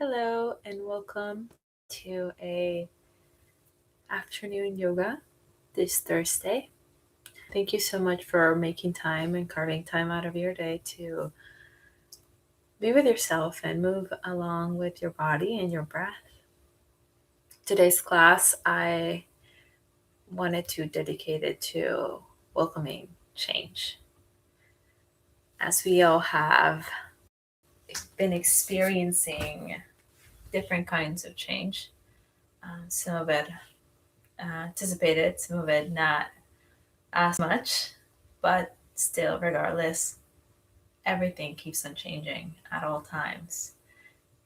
Hello and welcome to a afternoon yoga this Thursday. Thank you so much for making time and carving time out of your day to be with yourself and move along with your body and your breath. Today's class I wanted to dedicate it to welcoming change. As we all have been experiencing different kinds of change, some of it anticipated, some of it not as much, but still, regardless, everything keeps on changing at all times.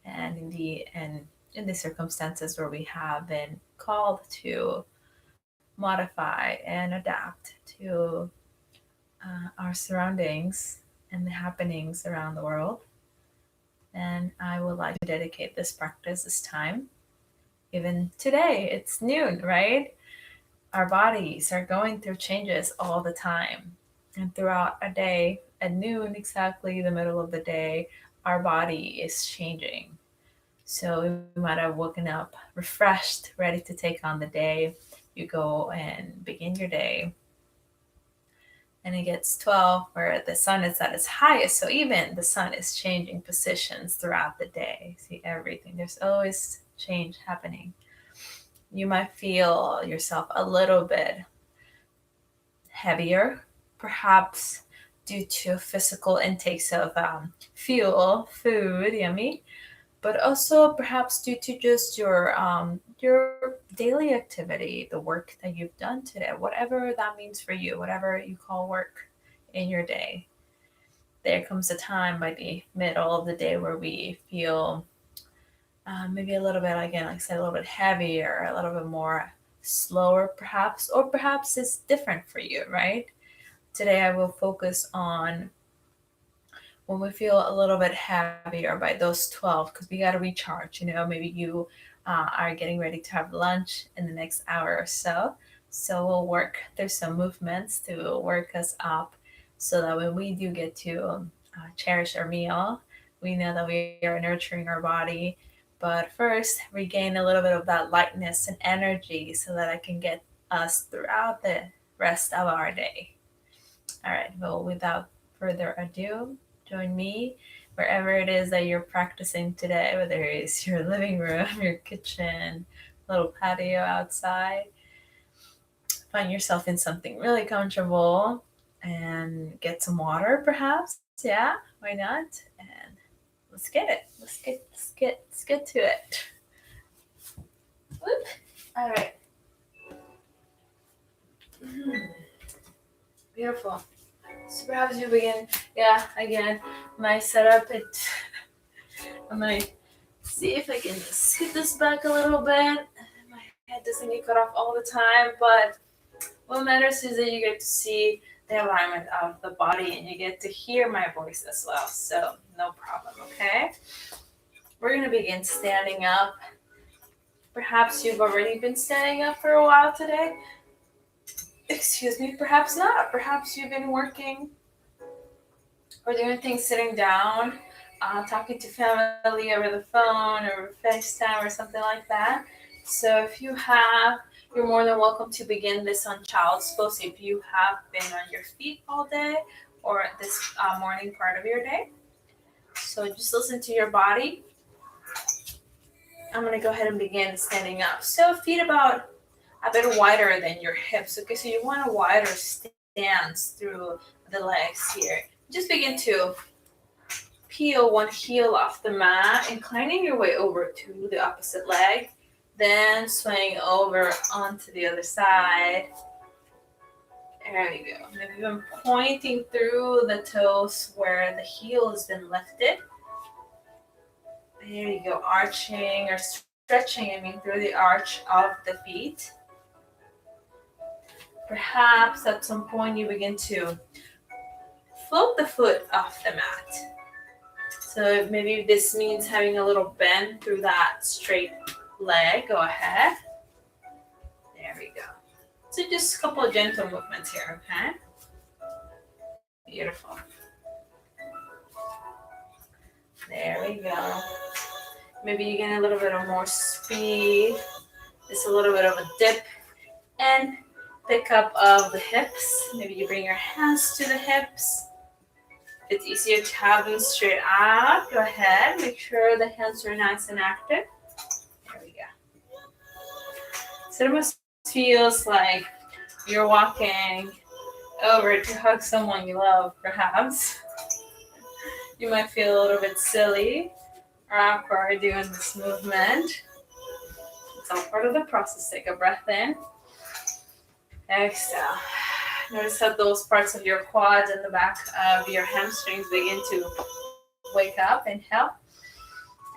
And in the circumstances where we have been called to modify and adapt to our surroundings and the happenings around the world, and I would like to dedicate this practice this time. Even today, it's noon, right? Our bodies are going through changes all the time. And throughout a day, at noon, exactly the middle of the day, our body is changing. So we might have woken up refreshed, ready to take on the day. You go and begin your day. And it gets 12 where the sun is at its highest. So even the sun is changing positions throughout the day. See everything. There's always change happening. You might feel yourself a little bit heavier, perhaps due to physical intakes of fuel, food, yummy, but also perhaps due to just your daily activity, the work that you've done today, whatever that means for you, whatever you call work in your day. There comes a time by the middle of the day where we feel maybe a little bit, again, like I said, a little bit heavier, a little bit more slower, perhaps, or perhaps it's different for you, right? Today, I will focus on when we feel a little bit heavier by those 12, because we got to recharge. Maybe you are getting ready to have lunch in the next hour or so. So we'll work through some movements to work us up so that when we do get to cherish our meal, we know that we are nurturing our body. But first, regain a little bit of that lightness and energy so that I can get us throughout the rest of our day. All right, well, without further ado, join me wherever it is that you're practicing today, whether it's your living room, your kitchen, little patio outside. Find yourself in something really comfortable and get some water, perhaps. Yeah, why not? And let's get it. Let's get to it. Whoop. All right. Beautiful. So perhaps you begin. Yeah, again, my setup. I might see if I can scoot this back a little bit. My head doesn't get cut off all the time, but what matters is that you get to see the alignment of the body and you get to hear my voice as well. So no problem, okay? We're gonna begin standing up. Perhaps you've already been standing up for a while today. Excuse me, perhaps not. Perhaps you've been working or doing things sitting down, talking to family over the phone or FaceTime or something like that. So if you have, you're more than welcome to begin this on child's pose if you have been on your feet all day or this morning part of your day. So just listen to your body. I'm going to go ahead and begin standing up. So feet about a bit wider than your hips. Okay, so you want a wider stance through the legs here. Just begin to peel one heel off the mat, inclining your way over to the opposite leg, then swaying over onto the other side. There we go. Maybe even pointing through the toes where the heel has been lifted. There you go, arching or stretching, through the arch of the feet. Perhaps at some point you begin to float the foot off the mat. So maybe this means having a little bend through that straight leg. Go ahead. There we go. So just a couple of gentle movements here, okay? Beautiful. There we go. Maybe you get a little bit of more speed. Just a little bit of a dip and pick up of the hips. Maybe you bring your hands to the hips. If it's easier to have them straight out, go ahead. Make sure the hands are nice and active. There we go. So it almost feels like you're walking over to hug someone you love, perhaps. You might feel a little bit silly or awkward doing this movement. It's all part of the process. Take a breath in. Exhale. Notice how those parts of your quads and the back of your hamstrings begin to wake up. Inhale.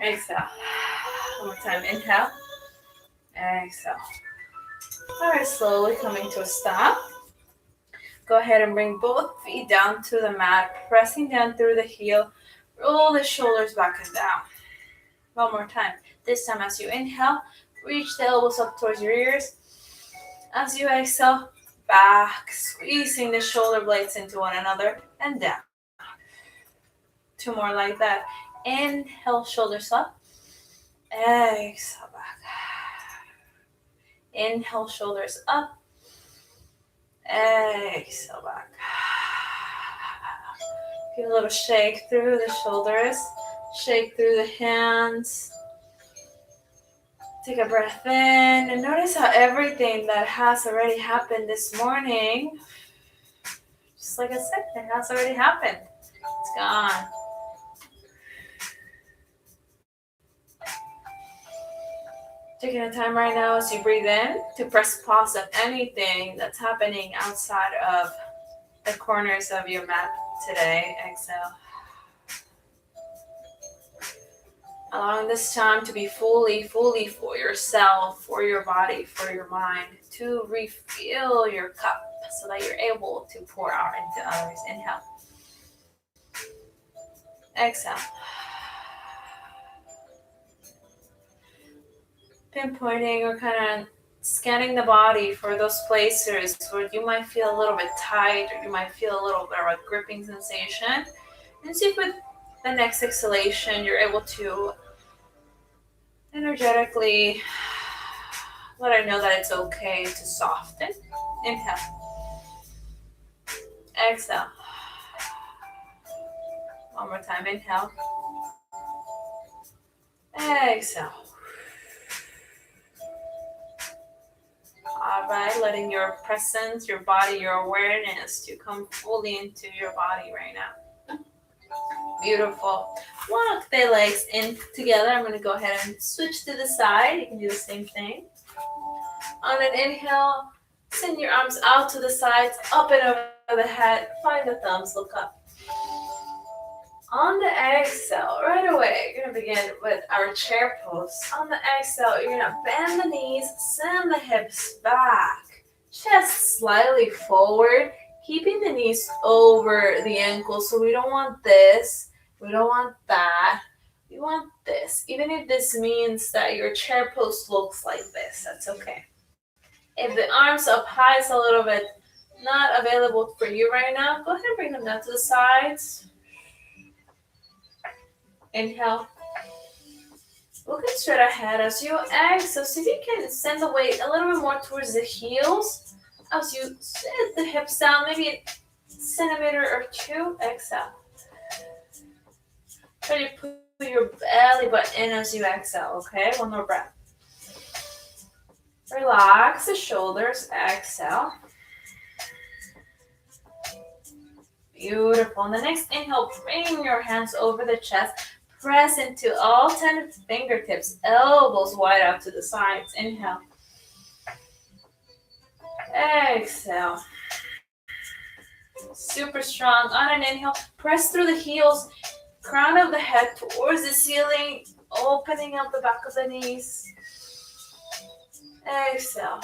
Exhale. One more time. Inhale. Exhale. All right, slowly coming to a stop. Go ahead and bring both feet down to the mat, pressing down through the heel. Roll the shoulders back and down. One more time. This time as you inhale, reach the elbows up towards your ears. As you exhale, back, squeezing the shoulder blades into one another and down. Two more like that. Inhale, shoulders up. Exhale, back. Inhale, shoulders up. Exhale, back. Feel a little shake through the shoulders. Shake through the hands. Take a breath in and notice how everything that has already happened this morning, just like I said, it has already happened. It's gone. Taking the time right now as you breathe in to press pause on anything that's happening outside of the corners of your mat today. Exhale. Allowing this time to be fully for yourself, for your body, for your mind, to refill your cup so that you're able to pour out into others. Inhale. Exhale. Pinpointing or kind of scanning the body for those places where you might feel a little bit tight or you might feel a little bit of a gripping sensation. And see if with the next exhalation you're able to energetically let her know that it's okay to soften. Inhale. Exhale. One more time. Inhale. Exhale. All right, letting your presence, your body, your awareness to come fully into your body right now. Beautiful. Walk the legs in together. I'm going to go ahead and switch to the side. You can do the same thing. On an inhale, send your arms out to the sides, up and over the head. Find the thumbs, look up. On the exhale, right away, you're going to begin with our chair pose. On the exhale, you're going to bend the knees, send the hips back. Chest slightly forward, keeping the knees over the ankles. So we don't want this. We don't want that. We want this. Even if this means that your chair pose looks like this, that's okay. If the arms up high is a little bit not available for you right now, go ahead and bring them down to the sides. Inhale. Looking straight ahead as you exhale. See if you can send the weight a little bit more towards the heels. As you sit the hips down, maybe a centimeter or two. Exhale. Try to put your belly button in as you exhale, okay? One more breath. Relax the shoulders. Exhale. Beautiful. On the next inhale, bring your hands over the chest. Press into all 10 fingertips, elbows wide out to the sides. Inhale. Exhale. Super strong. On an inhale, press through the heels, crown of the head towards the ceiling, opening up the back of the knees. Exhale.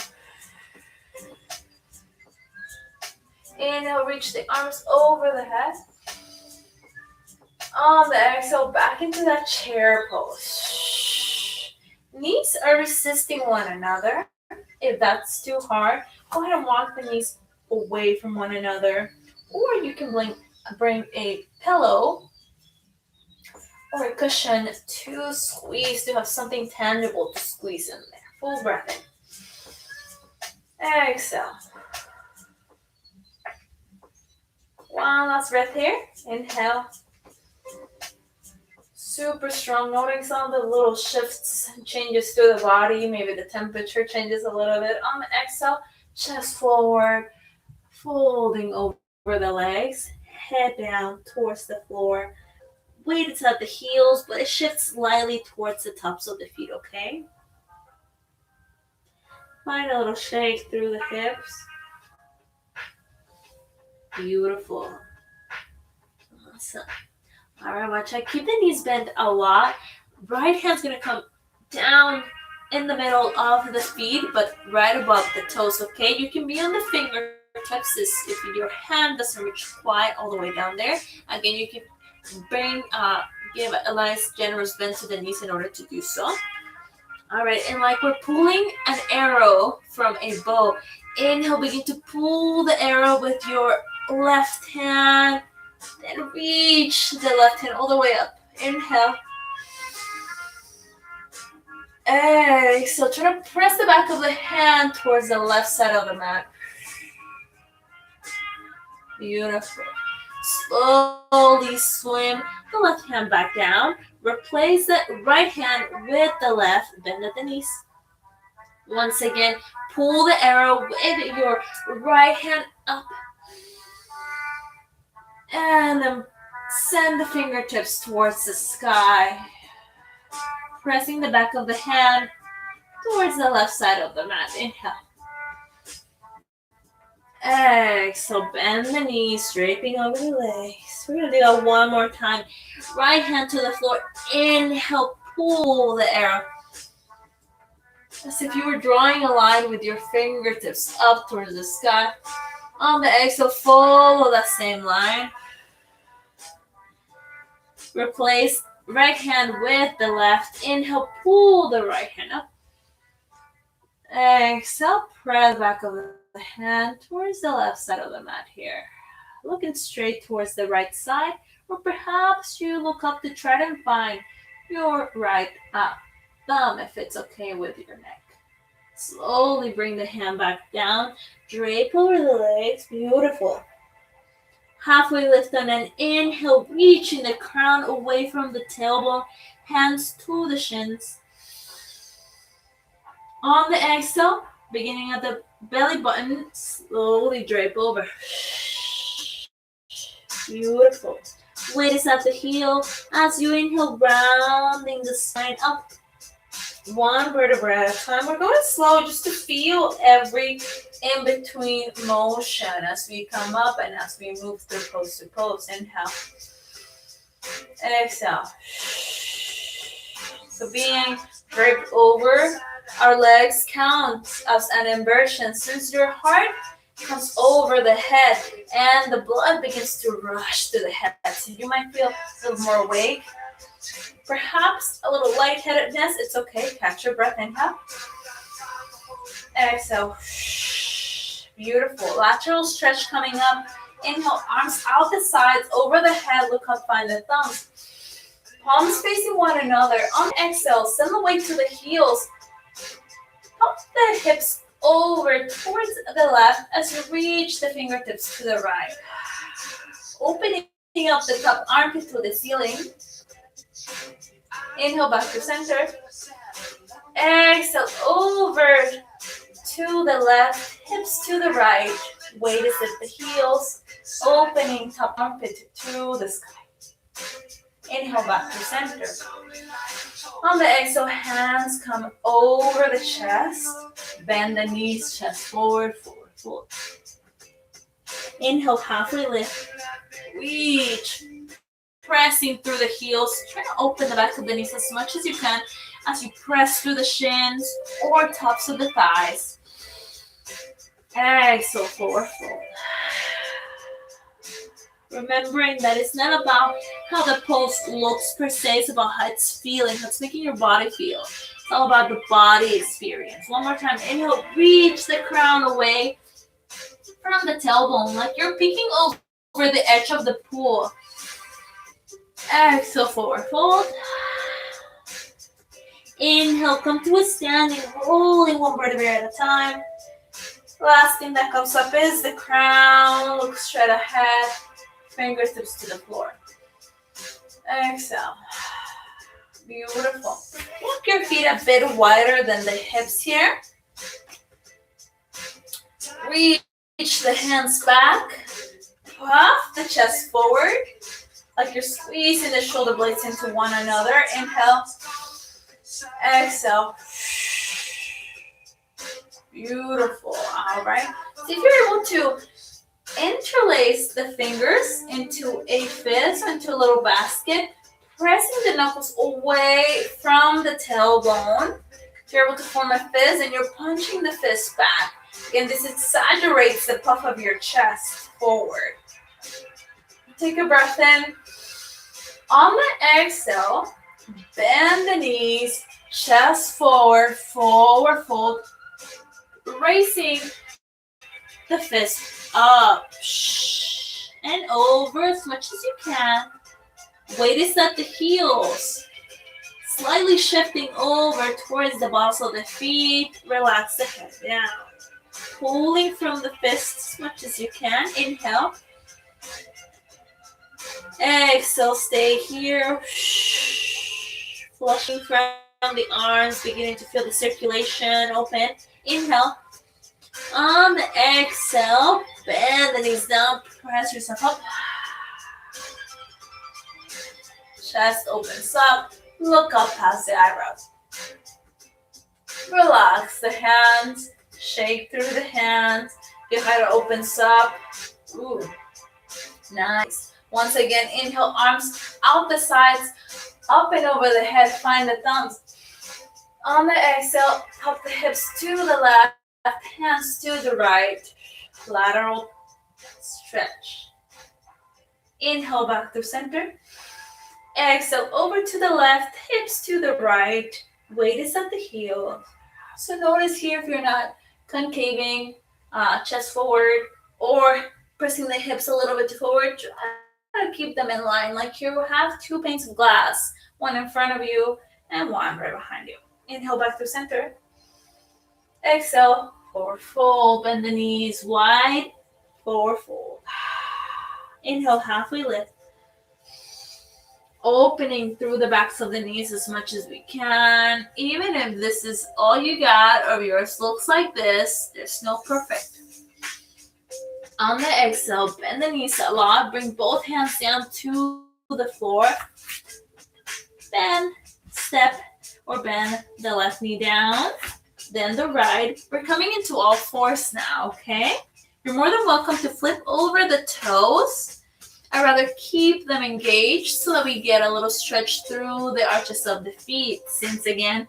Inhale, reach the arms over the head. On the exhale, back into that chair pose. Knees are resisting one another. If that's too hard, go ahead and walk the knees away from one another. Or you can bring a pillow or a cushion to squeeze, to have something tangible to squeeze in there. Full breath in. Exhale. One last breath here. Inhale. Super strong. Noting some of the little shifts and changes to the body. Maybe the temperature changes a little bit. On the exhale, chest forward, folding over the legs, head down towards the floor. Weight is at the heels, but it shifts slightly towards the tops of the feet, okay? Find a little shake through the hips. Beautiful. Awesome. All right, watch out. Keep the knees bent a lot. Right hand's going to come down in the middle of the feet, but right above the toes, okay? You can be on the fingertips if your hand doesn't reach quite all the way down there. Again, you can give a nice generous bend to the knees in order to do so. All right, and like we're pulling an arrow from a bow. Inhale, begin to pull the arrow with your left hand. Then reach the left hand all the way up. Inhale. Exhale. Try to press the back of the hand towards the left side of the mat. Beautiful. Slowly swim the left hand back down. Replace the right hand with the left. Bend at the knees. Once again, pull the arrow with your right hand up. And then send the fingertips towards the sky. Pressing the back of the hand towards the left side of the mat. Inhale. Exhale, bend the knees, draping over the legs. We're going to do that one more time. Right hand to the floor. Inhale, pull the arrow. As if you were drawing a line with your fingertips up towards the sky. On the exhale, follow that same line. Replace right hand with the left. Inhale, pull the right hand up. Exhale, press back of the hand towards the left side of the mat here. Looking straight towards the right side, or perhaps you look up to try to find your right thumb if it's okay with your neck. Slowly bring the hand back down, drape over the legs, beautiful. Halfway lift on an inhale, reaching the crown away from the tailbone, hands to the shins. On the exhale, beginning at the belly button, slowly drape over. Beautiful. Weight is at the heel as you inhale, rounding the spine up. One vertebra at a time. We're going slow just to feel every in-between motion as we come up and as we move through pose to pose. Inhale. Exhale. So being draped over our legs counts as an inversion. Since your heart comes over the head and the blood begins to rush to the head. So you might feel a little more awake. Perhaps a little lightheadedness. It's okay. Catch your breath. Inhale. Exhale. Beautiful. Lateral stretch coming up. Inhale. Arms out the sides, over the head. Look up. Find the thumbs. Palms facing one another. On exhale, send the weight to the heels. Pump the hips over towards the left as you reach the fingertips to the right. Opening up the top armpit to the ceiling. Inhale back to center. Exhale over to the left, hips to the right. Weight is at the heels. Opening top armpit to the sky. Inhale back to center. On the exhale, hands come over the chest. Bend the knees, chest forward, forward, forward. Inhale, halfway lift. Reach. Pressing through the heels. Try to open the back of the knees as much as you can as you press through the shins or tops of the thighs. Exhale, forward fold. Remembering that it's not about how the pose looks per se, it's about how it's feeling, how it's making your body feel. It's all about the body experience. One more time. Inhale, reach the crown away from the tailbone like you're peeking over the edge of the pool. Exhale, forward fold. Inhale, come to a standing, rolling one vertebrae at a time. Last thing that comes up is the crown. Look straight ahead. Fingertips to the floor. Exhale. Beautiful. Walk your feet a bit wider than the hips here. Reach the hands back. Puff the chest forward. Like you're squeezing the shoulder blades into one another. Inhale. Exhale. Beautiful. All right. So if you're able to interlace the fingers into a fist, into a little basket, pressing the knuckles away from the tailbone. If you're able to form a fist and you're punching the fist back. Again, this exaggerates the puff of your chest forward. Take a breath in. On the exhale, bend the knees, chest forward, forward fold, raising the fist up and over as much as you can. Weight is at the heels. Slightly shifting over towards the balls of the feet. Relax the head down. Pulling from the fist as much as you can. Inhale. Exhale, stay here. Flushing from the arms, beginning to feel the circulation open. Inhale. On the exhale, bend the knees down, press yourself up. Chest opens up, look up past the eyebrows. Relax the hands, shake through the hands. Your head opens up. Ooh, nice. Once again, inhale, arms out the sides, up and over the head, find the thumbs. On the exhale, pop the hips to the left, hands to the right, lateral stretch. Inhale back to center. Exhale over to the left, hips to the right, weight is at the heel. So notice here if you're not concaving, chest forward, or pressing the hips a little bit forward, try to keep them in line like you have two panes of glass, one in front of you and one right behind you. Inhale back to center. Exhale, forward fold, bend the knees wide, forward fold. Inhale, halfway lift. Opening through the backs of the knees as much as we can. Even if this is all you got or yours looks like this, there's no perfect. On the exhale, bend the knees a lot. Bring both hands down to the floor. Bend, step, or bend the left knee down. Then the right. We're coming into all fours now, okay? You're more than welcome to flip over the toes. I'd rather keep them engaged so that we get a little stretch through the arches of the feet. Since again,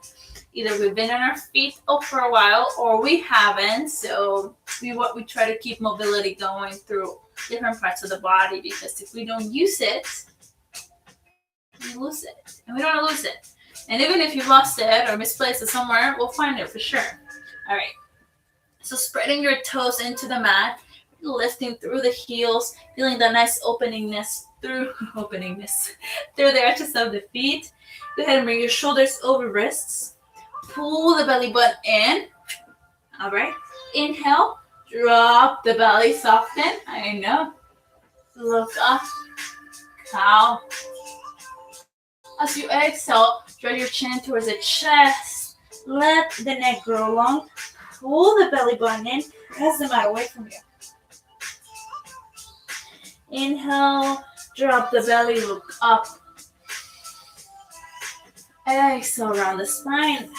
either we've been on our feet for a while or we haven't. So we try to keep mobility going through different parts of the body, because if we don't use it, we lose it. And we don't want to lose it. And even if you lost it or misplaced it somewhere, we'll find it for sure. All right. So spreading your toes into the mat, lifting through the heels, feeling the nice openingness through the arches of the feet. Go ahead and bring your shoulders over wrists. Pull the belly button in. All right. Inhale. Drop the belly. Soften. I know. Look up. Cow. As you exhale, draw your chin towards the chest. Let the neck grow long. Pull the belly button in. Press the mat away from you. Inhale, drop the belly, look up. Exhale, round the spine.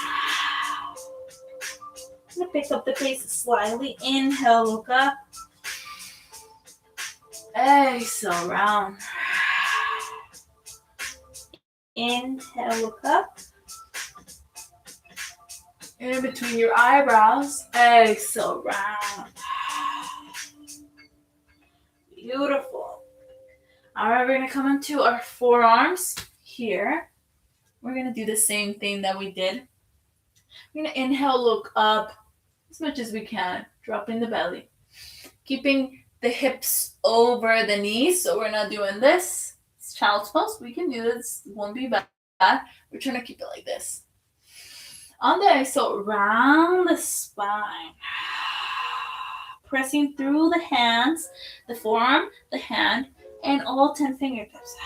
I'm going to pick up the pace slightly. Inhale, look up. Exhale, round. Inhale, look up. In between your eyebrows. Exhale, round. Beautiful. All right, we're going to come into our forearms here. We're going to do the same thing that we did. We're going to inhale, look up as much as we can, dropping the belly. Keeping the hips over the knees, so we're not doing this. child's pose. We can do this. Won't be bad. We're trying to keep it like this. On the exhale, round the spine. Pressing through the hands, the forearm, the hand, and all 10 fingertips.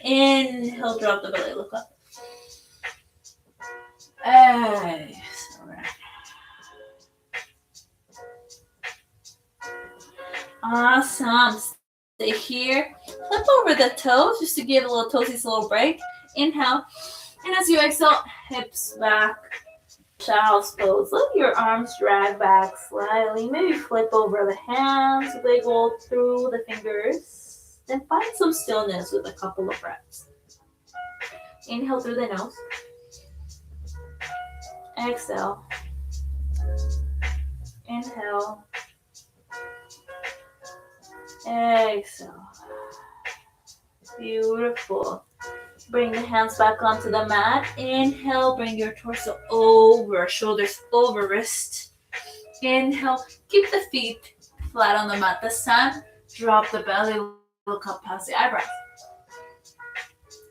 Inhale, drop the belly, look up. Exhale. Awesome. Stay here. Flip over the toes just to give a little toesies a little break. Inhale. And as you exhale, hips back. Child's pose. Let your arms drag back slightly. Maybe flip over the hands. Wiggle through the fingers. Then find some stillness with a couple of breaths. Inhale through the nose. Exhale. Inhale. Exhale. Beautiful. Bring the hands back onto the mat. Inhale, bring your torso over, shoulders over wrist. Inhale, keep the feet flat on the mat this time. Drop the belly, look up past the eyebrows.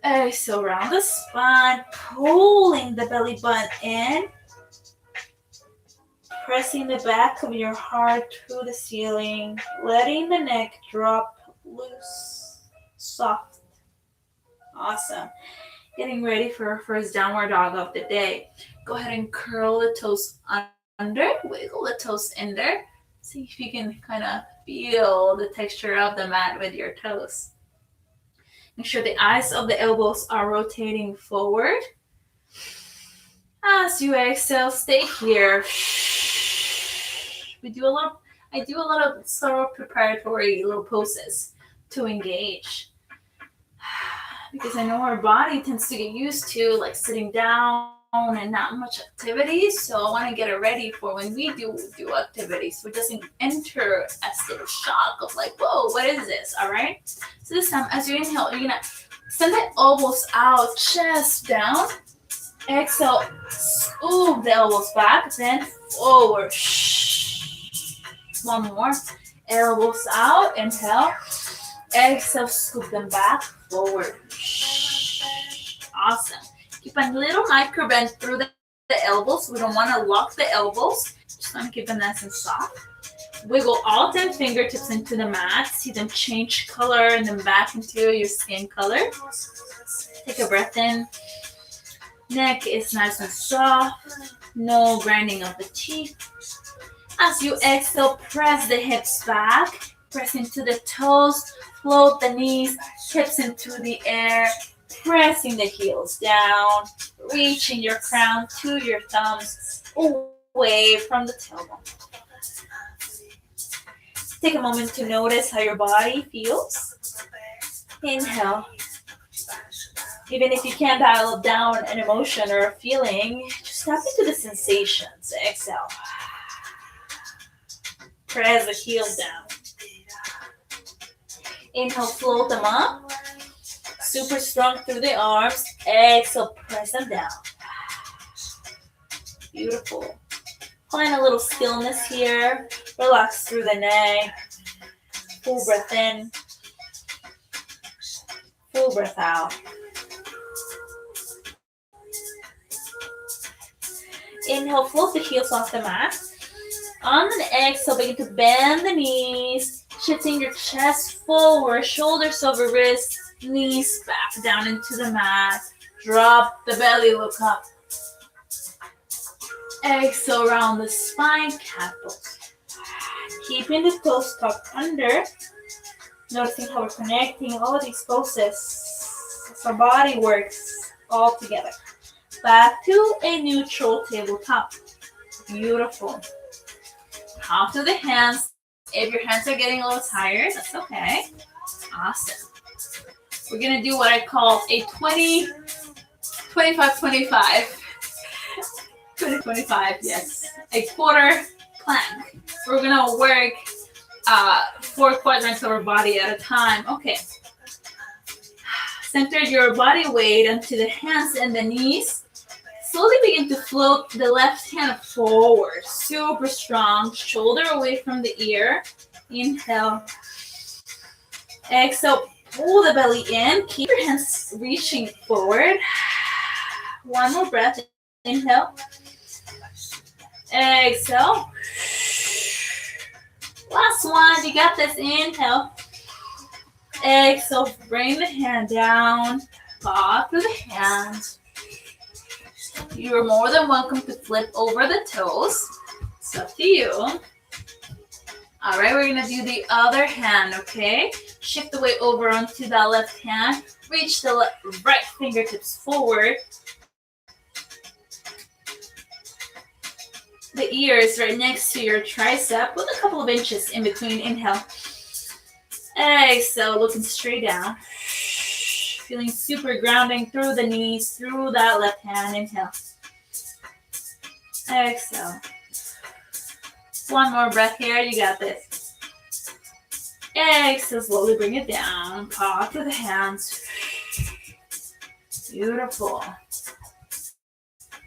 Exhale, round the spine, pulling the belly button in. Pressing the back of your heart to the ceiling, letting the neck drop loose, soft. Awesome. Getting ready for our first downward dog of the day. Go ahead and curl the toes under, wiggle the toes in there. See if you can kind of feel the texture of the mat with your toes. Make sure the eyes of the elbows are rotating forward. As you exhale, stay here. I do a lot of sort of preparatory little poses to engage. Because I know our body tends to get used to like sitting down and not much activity. So I want to get it ready for when we do activities. So it doesn't enter a state of shock of like, whoa, what is this? All right. So this time, as you inhale, you're going to send the elbows out, chest down. Exhale, scoop the elbows back, then forward. One more. Elbows out, inhale. Exhale, scoop them back, forward. Awesome. Keep a little micro bend through the elbows. We don't want to lock the elbows. Just want to keep them nice and soft. Wiggle all 10 fingertips into the mat. See them change color and then back into your skin color. Take a breath in. Neck is nice and soft. No grinding of the teeth. As you exhale, press the hips back. Press into the toes. Float the knees. Hips into the air. Pressing the heels down. Reaching your crown to your thumbs. Away from the tailbone. Take a moment to notice how your body feels. Inhale. Even if you can't dial down an emotion or a feeling, just tap into the sensations. Exhale. Press the heels down. Inhale, float them up. Super strong through the arms. Exhale, press them down. Beautiful. Find a little stillness here. Relax through the neck. Full breath in. Full breath out. Inhale, float the heels off the mat. On the exhale, begin to bend the knees, shifting your chest forward, shoulders over wrists, knees back down into the mat. Drop the belly, look up. Exhale, round the spine, cat pose. Keeping the toes tucked under. Noticing how we're connecting all of these poses as our body works all together. Back to a neutral tabletop. Beautiful. Palm to the hands. If your hands are getting a little tired, that's okay. Awesome. We're going to do what I call a 20, 25, 25. 20, 25, yes. A quarter plank. We're going to work 4 quadrants of our body at a time. Okay. Center your body weight onto the hands and the knees. Slowly begin to float the left hand forward. Super strong. Shoulder away from the ear. Inhale. Exhale, pull the belly in. Keep your hands reaching forward. One more breath. Inhale. Exhale. Last one. You got this. Inhale. Exhale. Bring the hand down. Paw through the hands. You're more than welcome to flip over the toes. It's up to you. All right, we're gonna do the other hand, okay? Shift the weight over onto that left hand. Reach the right fingertips forward. The ear is right next to your tricep with a couple of inches in between. Inhale. Exhale, looking straight down. Feeling super grounding through the knees, through that left hand. Inhale. Exhale. One more breath here. You got this. Exhale, slowly bring it down. Paw through the hands. Beautiful.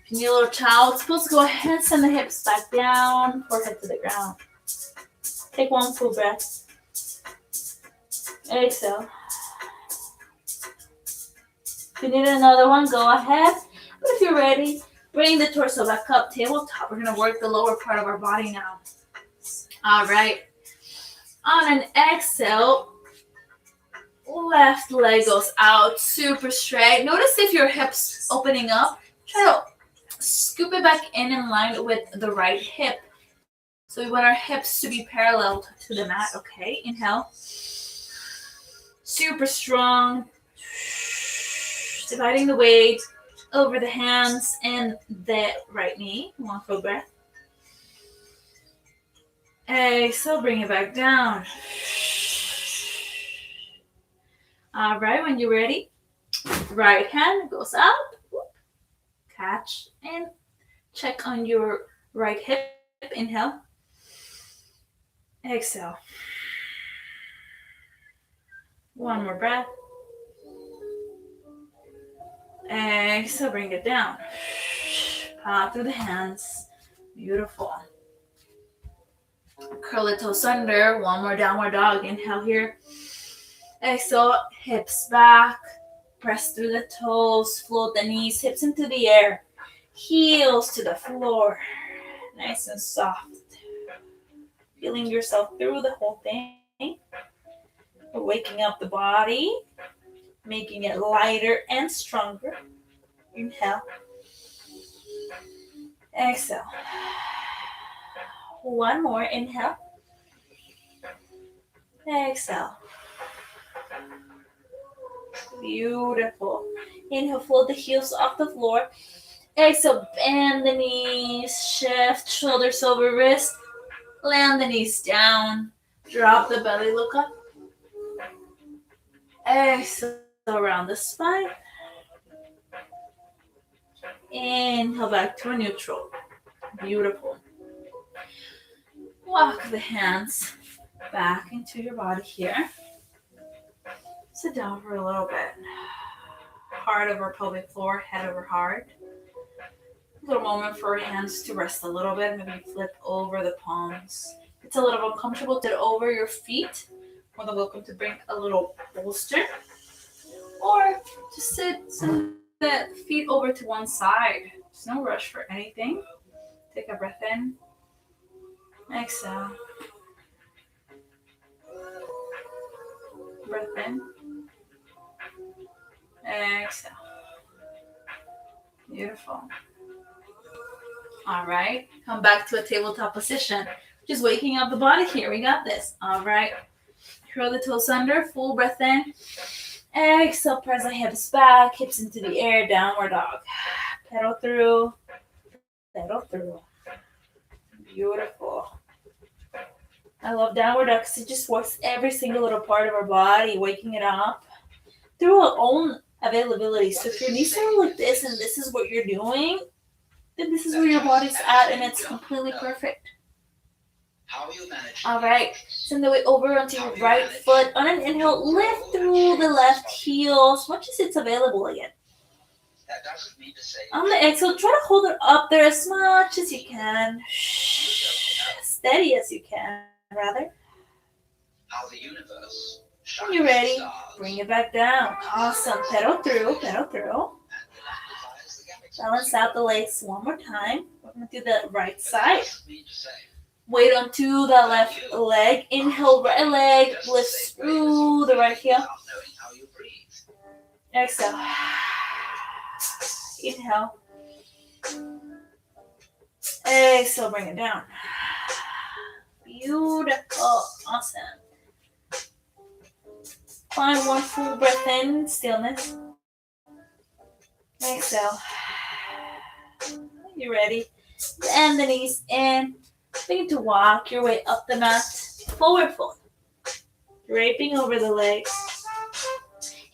If you need a little child's pose, go ahead and send the hips back down, forehead to the ground. Take one full breath. Exhale. If you need another one, go ahead. But if you're ready, bring the torso back up, tabletop. We're going to work the lower part of our body now. All right. On an exhale, left leg goes out, super straight. Notice if your hips opening up, try to scoop it back in line with the right hip. So we want our hips to be parallel to the mat, okay? Inhale. Super strong. Dividing the weight over the hands and the right knee. One full breath. Exhale, bring it back down. All right, when you're ready, right hand goes out. Catch and check on your right hip. Inhale. Exhale. One more breath. Exhale, bring it down. Paw through the hands. Beautiful. Curl the toes under. One more downward dog. Inhale here. Exhale, hips back. Press through the toes. Float the knees, hips into the air. Heels to the floor. Nice and soft. Feeling yourself through the whole thing. Waking up the body. Making it lighter and stronger. Inhale. Exhale. One more. Inhale. Exhale. Beautiful. Inhale, float the heels off the floor. Exhale, bend the knees. Shift shoulders over wrist. Land the knees down. Drop the belly, look up. Exhale around the spine. Inhale back to a neutral. Beautiful. Walk the hands back into your body here. Sit down for a little bit. Heart over pelvic floor, head over heart. A little moment for hands to rest a little bit. Maybe flip over the palms. If it's a little uncomfortable, sit over your feet. More than welcome to bring a little bolster. Or just send the feet over to one side. There's no rush for anything. Take a breath in. Exhale. Breath in. Exhale. Beautiful. All right. Come back to a tabletop position. Just waking up the body here. We got this. All right. Curl the toes under. Full breath in. Exhale. Press the hips back. Hips into the air. Downward dog. Pedal through. Pedal through. Beautiful. I love downward dog because it just works every single little part of our body, waking it up through our own availability. So if your knees are like this and this is what you're doing, then this is where your body's at and it's completely perfect. All right, send the weight over onto your right foot. On an inhale, lift through the left heel as much as it's available again. On the exhale, try to hold it up there as much as you can. Steady as you can, rather. When you're ready, bring it back down. Awesome. Pedal through, pedal through. Balance out the legs one more time. We're going to do the right side. Weight onto the left leg. Inhale, right leg lifts through the right heel. Exhale. Inhale. Exhale, bring it down. Beautiful. Awesome. Find one full breath in, stillness. Exhale. You ready? Bend the knees in. Begin to walk your way up the mat. Forward fold. Draping over the legs.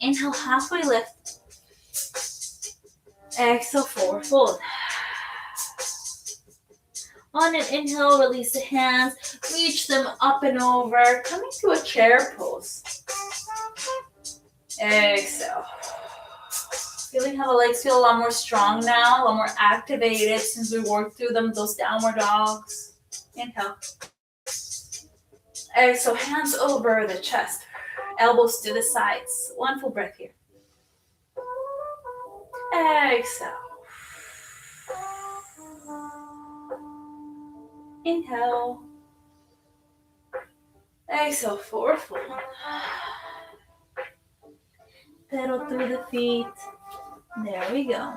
Inhale, halfway lift. Exhale, forward fold. On an inhale, release the hands. Reach them up and over. Coming to a chair pose. Exhale. Feeling how the legs feel a lot more strong now, a lot more activated since we worked through them, those downward dogs. Inhale. Exhale, hands over the chest. Elbows to the sides. One full breath here. Exhale. Inhale. Exhale, forward fold. Pedal through the feet. There we go.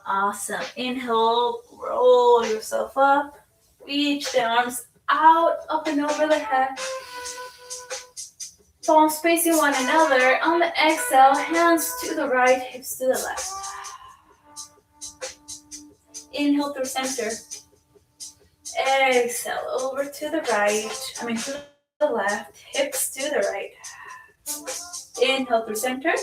Awesome. Inhale, roll yourself up. Reach the arms out, up and over the head. Palms facing one another. On the exhale, hands to the right, hips to the left. Inhale through center. Exhale over to the right. To the left, hips to the right. Inhale through center.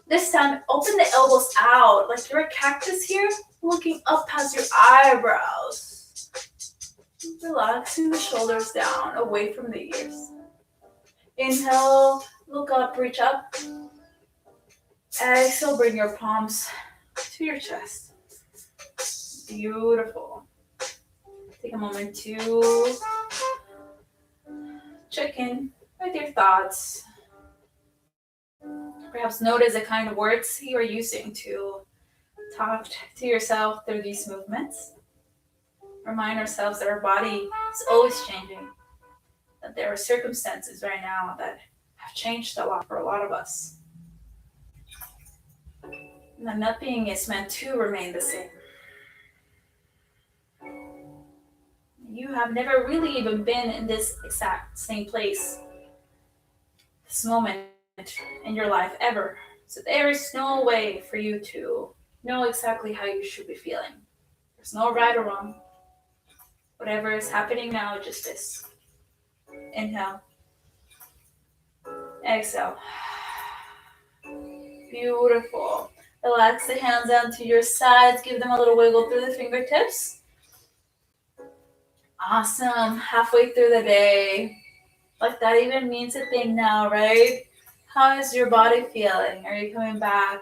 This time, open the elbows out like you're a cactus here, looking up past your eyebrows. Relaxing the shoulders down, away from the ears. Inhale, look up, reach up. Exhale, bring your palms to your chest. Beautiful. Take a moment to check in with your thoughts. Perhaps notice the kind of words you are using to talk to yourself through these movements. Remind ourselves that our body is always changing, that there are circumstances right now that have changed a lot for a lot of us. And that nothing is meant to remain the same. You have never really even been in this exact same place, this moment in your life ever. So there is no way for you to know exactly how you should be feeling. There's no right or wrong. Whatever is happening now just is. Inhale. Exhale. Beautiful. Relax the hands down to your sides. Give them a little wiggle through the fingertips. Awesome. Halfway through the day. Like that even means a thing now, right? How is your body feeling? Are you coming back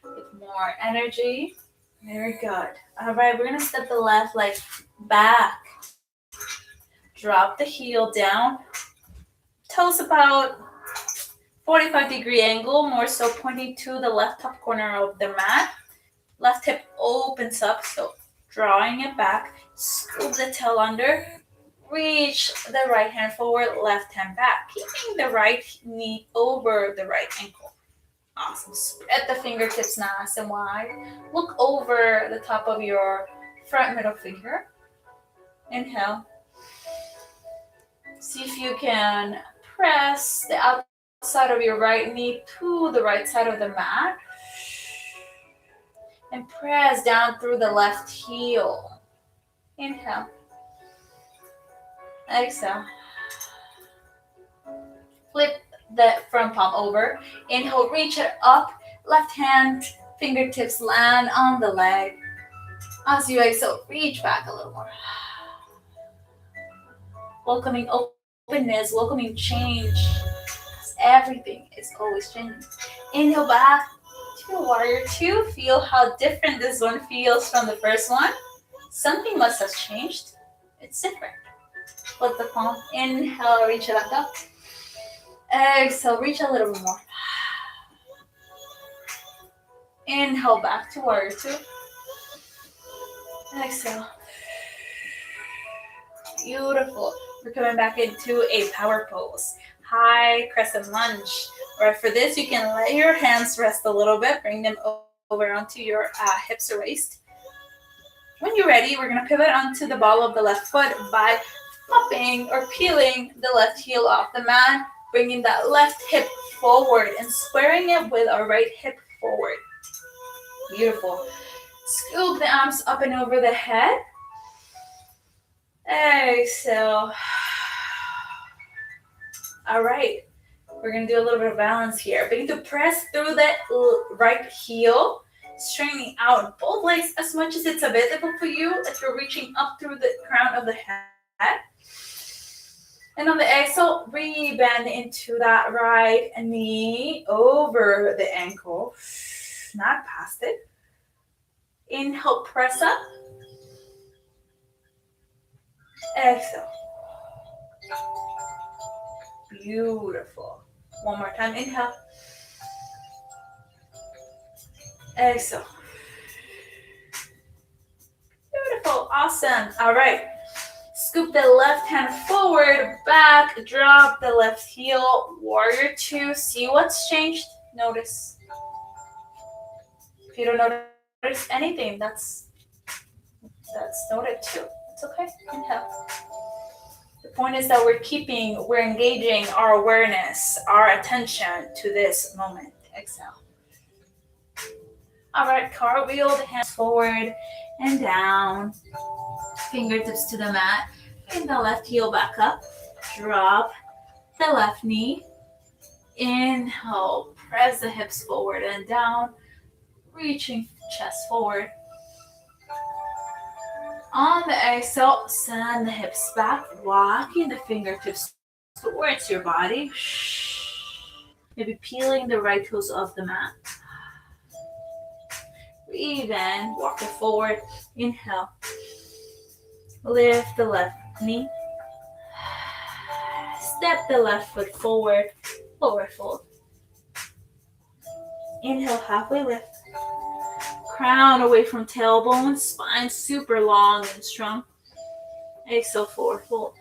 with more energy? Very good. All right, we're going to step the left leg back. Drop the heel down. Toes about 45-degree angle, more so pointing to the left top corner of the mat. Left hip opens up, so drawing it back. Scoop the tail under. Reach the right hand forward, left hand back. Keeping the right knee over the right ankle. Awesome. Spread the fingertips nice and wide. Look over the top of your front middle finger. Inhale. See if you can press the outside of your right knee to the right side of the mat. And press down through the left heel. Inhale. Exhale. Flip the front palm over. Inhale, reach it up. Left hand, fingertips land on the leg. As you exhale, reach back a little more. Welcoming openness, welcoming change. Everything is always changing. Inhale back to warrior two. Feel how different this one feels from the first one. Something must have changed. It's different. Flip the palm. Inhale, reach it back up. Exhale, reach a little bit more. Inhale, back to warrior two. Exhale. Beautiful. We're coming back into a power pose. High crescent lunge. All right, for this, you can let your hands rest a little bit. Bring them over onto your hips or waist. When you're ready, we're going to pivot onto the ball of the left foot by popping or peeling the left heel off the mat, bringing that left hip forward and squaring it with our right hip forward. Beautiful. Scoop the arms up and over the head. Exhale. All right. We're going to do a little bit of balance here. Begin to press through that right heel, straightening out both legs as much as it's available for you if you're reaching up through the crown of the head. And on the exhale, re-bend into that right knee over the ankle, not past it. Inhale, press up. Exhale. Beautiful. One more time, inhale. Exhale. Beautiful, awesome. All right. Scoop the left hand forward, back, drop the left heel, warrior two. See what's changed? Notice. If you don't notice anything, that's noted too. It's okay. Inhale. The point is that we're engaging our awareness, our attention to this moment. Exhale. All right, cartwheel the hands forward and down. Fingertips to the mat. Bring the left heel back up. Drop the left knee. Inhale, press the hips forward and down. Reaching chest forward. On the exhale, send the hips back, walking the fingertips towards your body. Maybe peeling the right toes off the mat. Breathe in, walk it forward. Inhale. Lift the left knee. Step the left foot forward, forward fold. Inhale, halfway lift. Crown away from tailbone, spine super long and strong. Exhale, forward fold.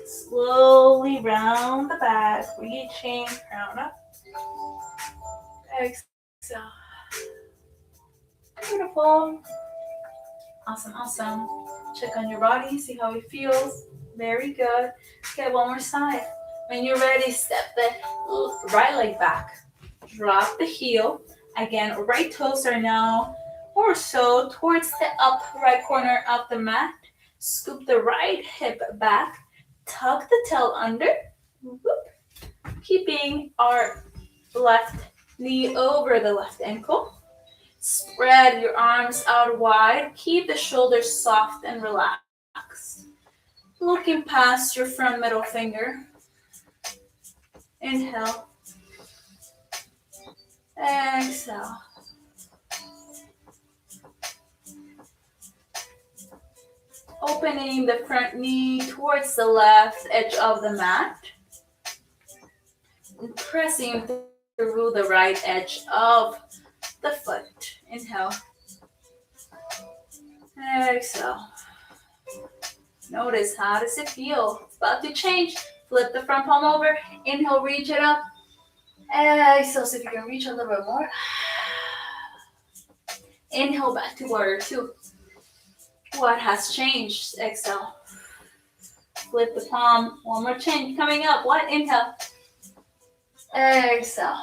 Slowly round the back, reaching, crown up. Exhale. Beautiful. Awesome, awesome. Check on your body, see how it feels. Very good. Okay, one more side. When you're ready, step the right leg back. Drop the heel. Again, right toes are now or so towards the upright corner of the mat. Scoop the right hip back. Tuck the tail under. Keeping our left knee over the left ankle. Spread your arms out wide. Keep the shoulders soft and relaxed. Looking past your front middle finger. Inhale. Exhale. Opening the front knee towards the left edge of the mat. And pressing through the right edge of the foot. Inhale. Exhale. Notice, how does it feel? It's about to change. Flip the front palm over. Inhale, reach it up. Exhale, so if you can reach a little bit more. Inhale, back to warrior two. What has changed? Exhale. Flip the palm. One more change coming up. What? Inhale. Exhale.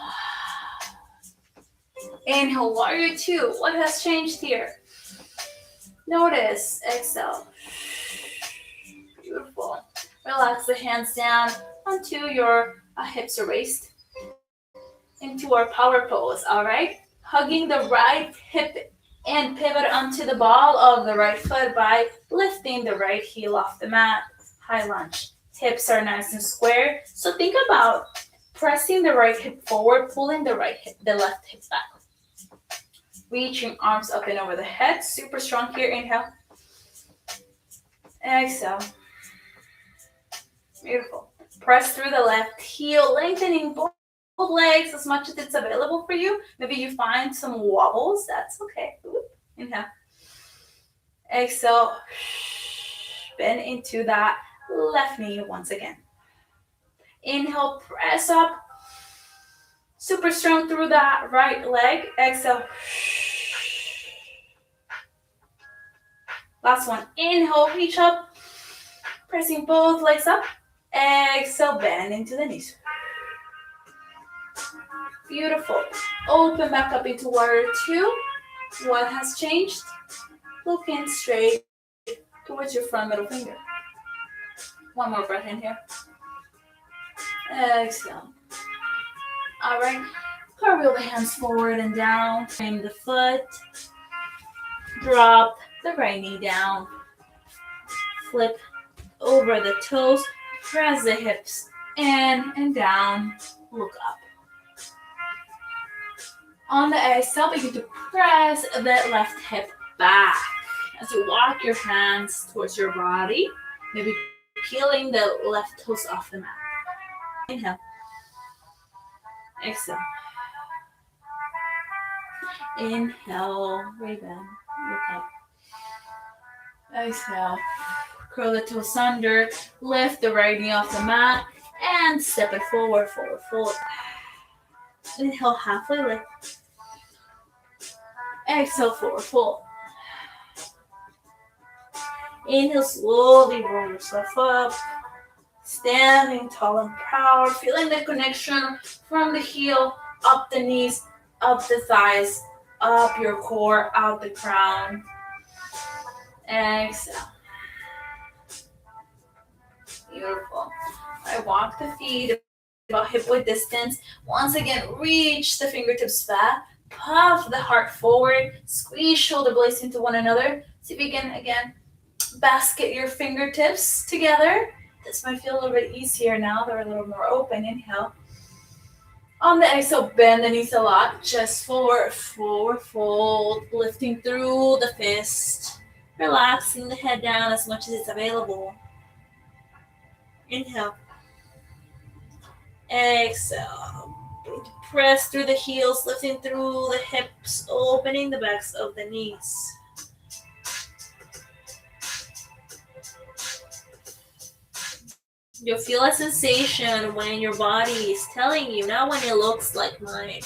Inhale, warrior two. What has changed here? Notice. Exhale. Beautiful. Relax the hands down onto your hips or waist. Into our power pose, all right? Hugging the right hip and pivot onto the ball of the right foot by lifting the right heel off the mat. High lunge. Hips are nice and square. So think about pressing the right hip forward, pulling the left hip back. Reaching arms up and over the head. Super strong here. Inhale. Exhale. Beautiful. Press through the left heel, lengthening both legs as much as it's available for you. Maybe you find some wobbles. That's okay. Inhale. Exhale. Bend into that left knee once again. Inhale, press up. Super strong through that right leg. Exhale. Last one. Inhale, reach up. Pressing both legs up. Exhale, bend into the knees. Beautiful. Open back up into warrior two. What has changed? Looking straight towards your front middle finger. One more breath in here. Exhale. All right. Cartwheel the hands forward and down. Frame the foot. Drop the right knee down. Flip over the toes. Press the hips in and down. Look up. On the exhale, begin to press the left hip back as you walk your hands towards your body, maybe peeling the left toes off the mat. Inhale. Exhale. Inhale. Rebend. Look up. Exhale. Curl the toes under. Lift the right knee off the mat and step it forward, forward, forward. Inhale, halfway lift. Exhale, forward fold. Inhale, slowly roll yourself up. Standing tall and proud. Feeling the connection from the heel, up the knees, up the thighs, up your core, out the crown. Exhale. Beautiful. I walk the feet about hip width distance. Once again, reach the fingertips back. Puff the heart forward. Squeeze shoulder blades into one another. See if you can, again, basket your fingertips together. This might feel a little bit easier now. They're a little more open. Inhale. On the exhale, bend the knees a lot. Chest forward, forward fold. Lifting through the fist. Relaxing the head down as much as it's available. Inhale. Exhale. Press through the heels, lifting through the hips, opening the backs of the knees. You'll feel a sensation when your body is telling you, not when it looks like mine.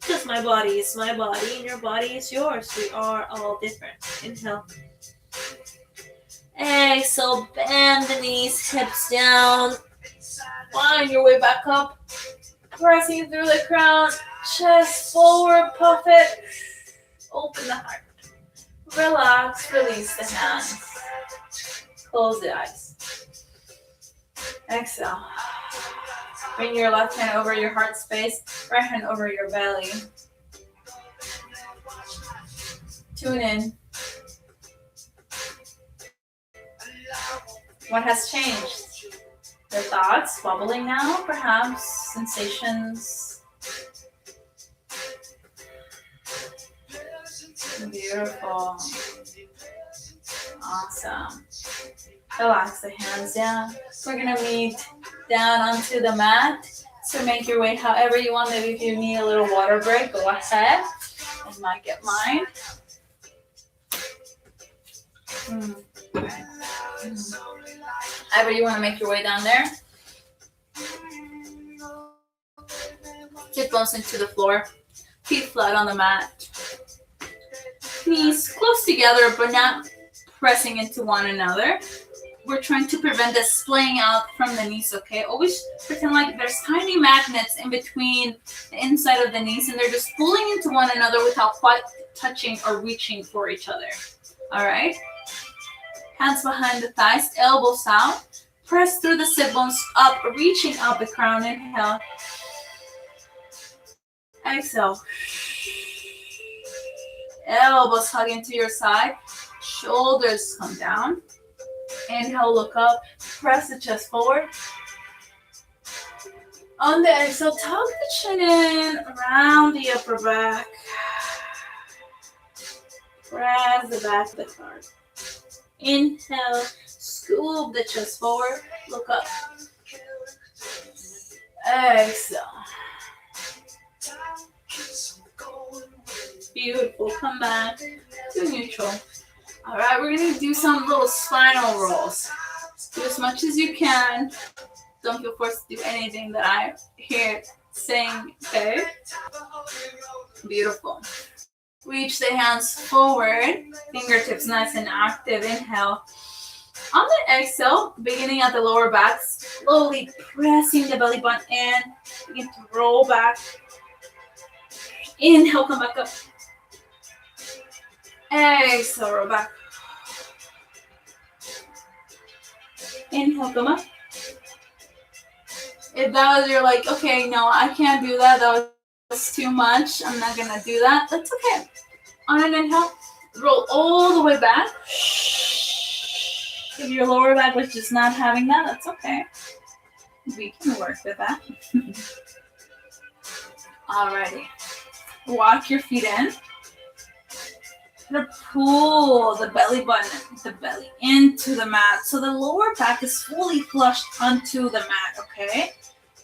Because my body is my body and your body is yours. We are all different. Inhale. Exhale, bend the knees, hips down. Find your way back up. Pressing through the crown. Chest forward, puff it. Open the heart. Relax, release the hands. Close the eyes. Exhale. Bring your left hand over your heart space, right hand over your belly. Tune in. What has changed? Your thoughts bubbling now, perhaps sensations. Beautiful. Awesome. Relax the hands down. We're gonna meet down onto the mat. So make your way however you want. Maybe if you need a little water break, go ahead. I might get mine. However you want to make your way down there. Hip bones into the floor. Feet flat on the mat. Knees close together but not pressing into one another. We're trying to prevent the splaying out from the knees, okay? Always pretend like there's tiny magnets in between the inside of the knees and they're just pulling into one another without quite touching or reaching for each other. All right? Hands behind the thighs, elbows out. Press through the sit bones up, reaching out the crown. Inhale. Exhale. Elbows hug into your side. Shoulders come down. Inhale, look up. Press the chest forward. On the exhale, tuck the chin in around the upper back. Press the back of the card. Inhale, scoop the chest forward, look up. Exhale. Beautiful. Come back to neutral. All right, we're gonna do some little spinal rolls. Do as much as you can. Don't feel forced to do anything that I hear saying, okay? Beautiful. Reach the hands forward, fingertips nice and active. Inhale. On the exhale, beginning at the lower back, slowly pressing the belly button in. Begin to roll back. Inhale, come back up. Exhale, roll back. Inhale, come up. If that was, you're like, okay, no, I can't do that. That was too much. I'm not gonna do that. That's okay. On an inhale, roll all the way back. If your lower back was just not having that, that's okay. We can work with that. Alrighty. Walk your feet in. Pull the belly button, the belly into the mat. So the lower back is fully flushed onto the mat, okay?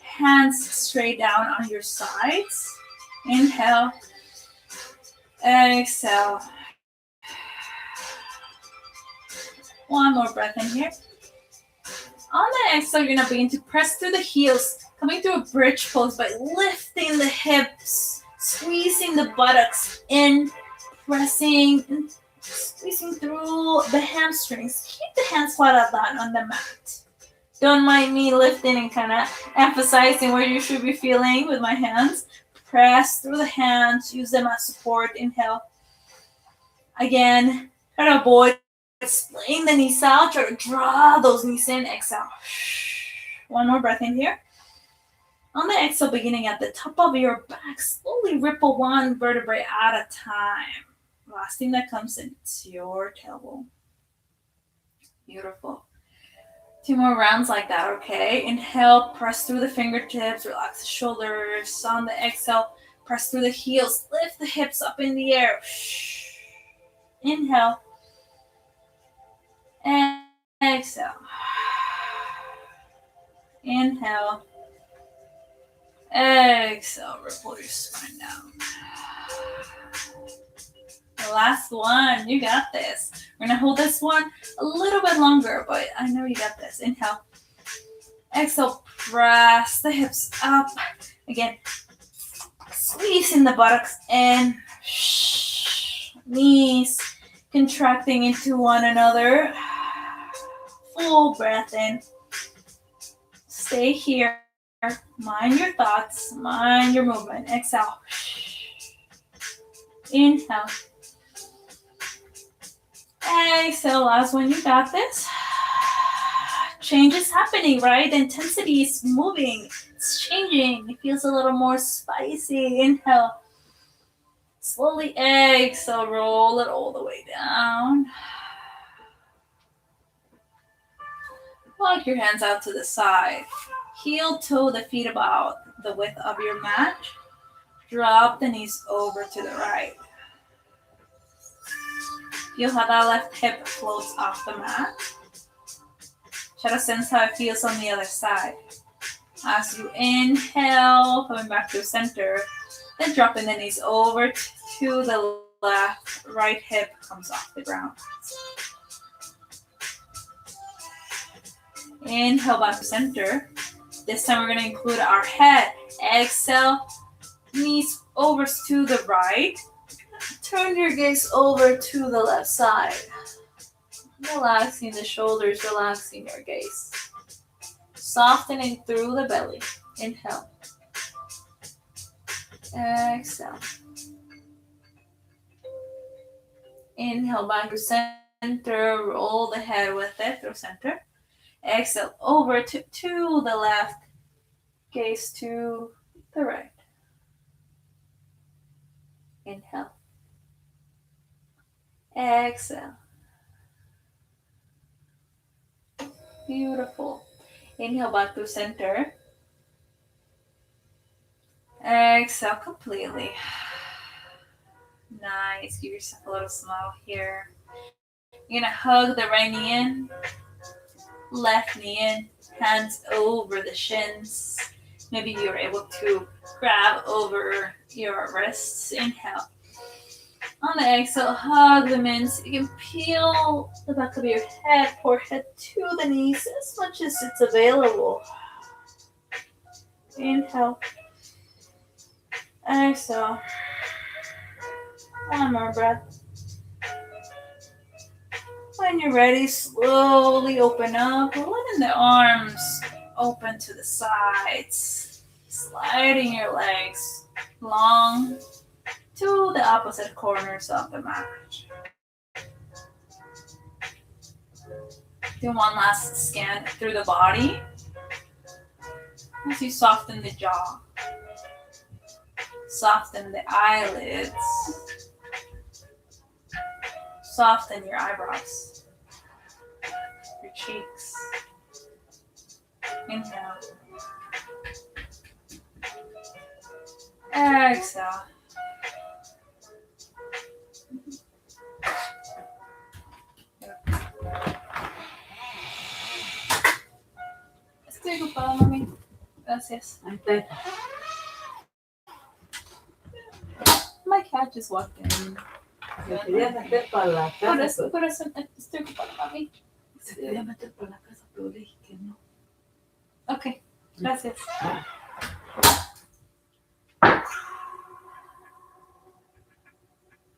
Hands straight down on your sides. Inhale. Exhale. One more breath in here. On the exhale, you're going to begin to press through the heels, coming to a bridge pose by lifting the hips, squeezing the buttocks in, pressing, squeezing through the hamstrings. Keep the hands flat out on the mat. Don't mind me lifting and kind of emphasizing where you should be feeling with my hands. Press through the hands, use them as support. Inhale. Again, try to avoid splaying the knees out. Try to draw those knees in. Exhale. One more breath in here. On the exhale, beginning at the top of your back, slowly ripple one vertebrae at a time. Last thing that comes in is your tailbone. Beautiful. 2 more rounds like that, okay? Inhale, press through the fingertips, relax the shoulders. On the exhale, press through the heels, lift the hips up in the air. Inhale. And exhale. Inhale. Exhale, ripple your spine down. The last one, you got this. We're gonna hold this one a little bit longer, but I know you got this. Inhale. Exhale, press the hips up. Again, squeezing the buttocks in. Knees contracting into one another. Full breath in. Stay here. Mind your thoughts. Mind your movement. Exhale. Inhale. Exhale. Last one. You got this. Change is happening, right? The intensity is moving. It's changing. It feels a little more spicy. Inhale. Slowly exhale. Roll it all the way down. Walk your hands out to the side. Heel toe the feet about the width of your mat. Drop the knees over to the right. Feel how that left hip floats off the mat. Try to sense how it feels on the other side. As you inhale, coming back to center, then dropping the knees over to the left. Right hip comes off the ground. Inhale back to center. This time we're going to include our head. Exhale, knees over to the right. Turn your gaze over to the left side. Relaxing the shoulders, relaxing your gaze. Softening through the belly. Inhale. Exhale. Inhale back to center. Roll the head with it through center. Exhale over to the left. Gaze to the right. Inhale. Exhale. Beautiful. Inhale back to center. Exhale completely. Nice. Give yourself a little smile here. You're gonna hug the right knee in, left knee in, hands over the shins. Maybe you're able to grab over your wrists. Inhale. On the exhale, hug them in so you can peel the back of your head, forehead to the knees as much as it's available. Inhale. Exhale. One more breath. When you're ready, slowly open up, letting the arms open to the sides, sliding your legs long to the opposite corners of the mat. Do one last scan through the body as you soften the jaw, soften the eyelids, soften your eyebrows, your cheeks. Inhale. Exhale. Estoy ocupada, mami. Gracias. My cat just walked in. Me quería meter para la casa. Por eso estoy ocupada, mami. Se quería meter para la casa, pero le dije que no. Ok, gracias.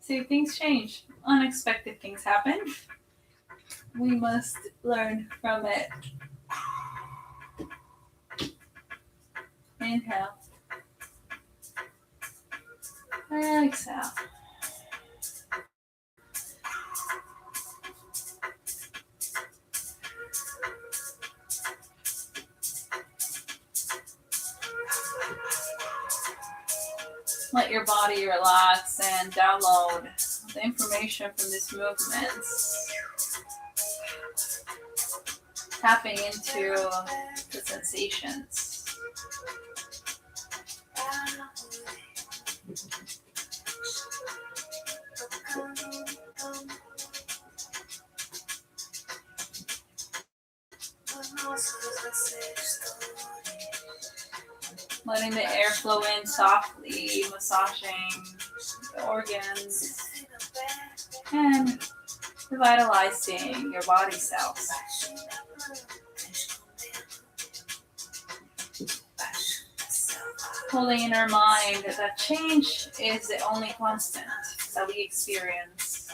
See, things change. Unexpected things happen. We must learn from it. Inhale. Exhale. Let your body relax and download the information from these movements. Tapping into the sensations. Letting the air flow in softly, massaging the organs and revitalizing your body cells. Holding in our mind that change is the only constant that we experience.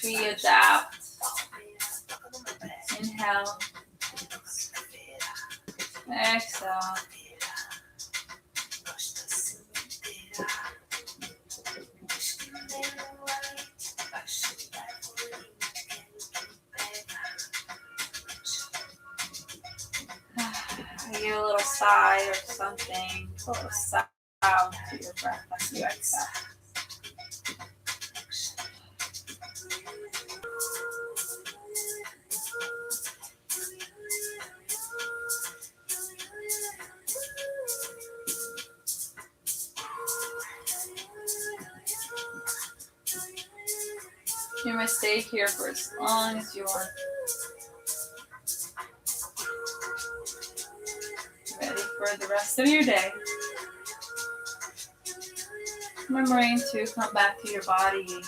We adapt. Inhale. Exhale. Give a little sigh or something, a little sound to your breath as you exhale. You may stay here for as long as you want. Ready for the rest of your day. Remembering to come back to your body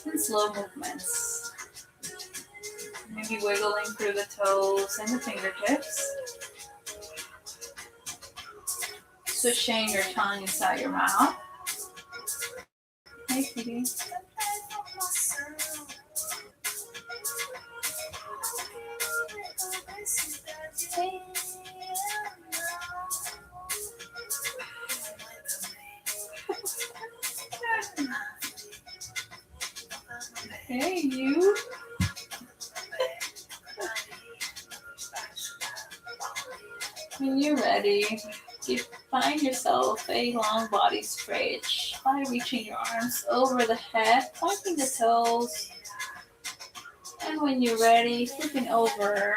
in slow movements. Maybe wiggling through the toes and the fingertips. Swishing your tongue inside your mouth. Hey, kitty. Hey, you. When you're ready, you find yourself a long body stretch by reaching your arms over the head, pointing the toes. And when you're ready, flipping over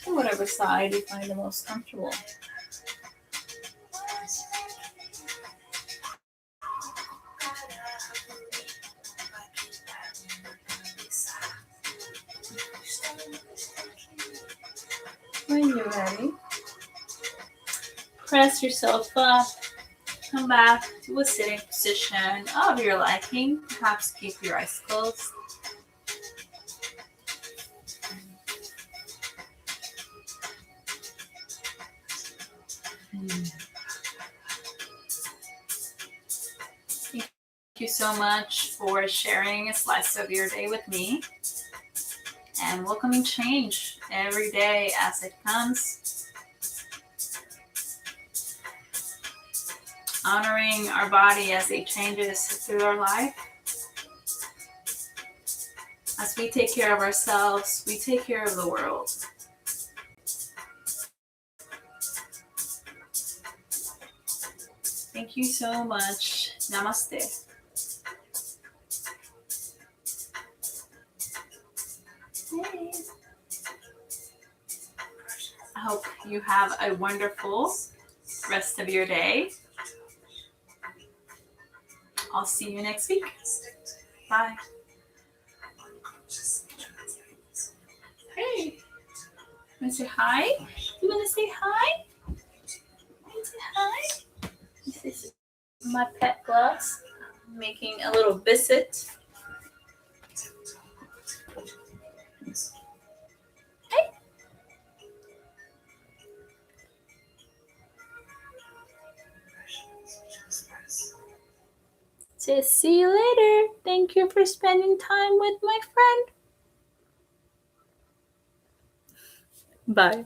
to whatever side you find the most comfortable. When you're ready. Press yourself up. Come back to a sitting position of your liking. Perhaps keep your eyes closed. Thank you so much for sharing a slice of your day with me and welcoming change every day as it comes. Honoring our body as it changes through our life. As we take care of ourselves, we take care of the world. Thank you so much. Namaste. Hey. I hope you have a wonderful rest of your day. I'll see you next week. Bye. Hey. Want to say hi? You want to say hi? Want to say hi? This is my pet gloves. I'm making a little visit. Hey. Say see you later. Thank you for spending time with my friend. Bye.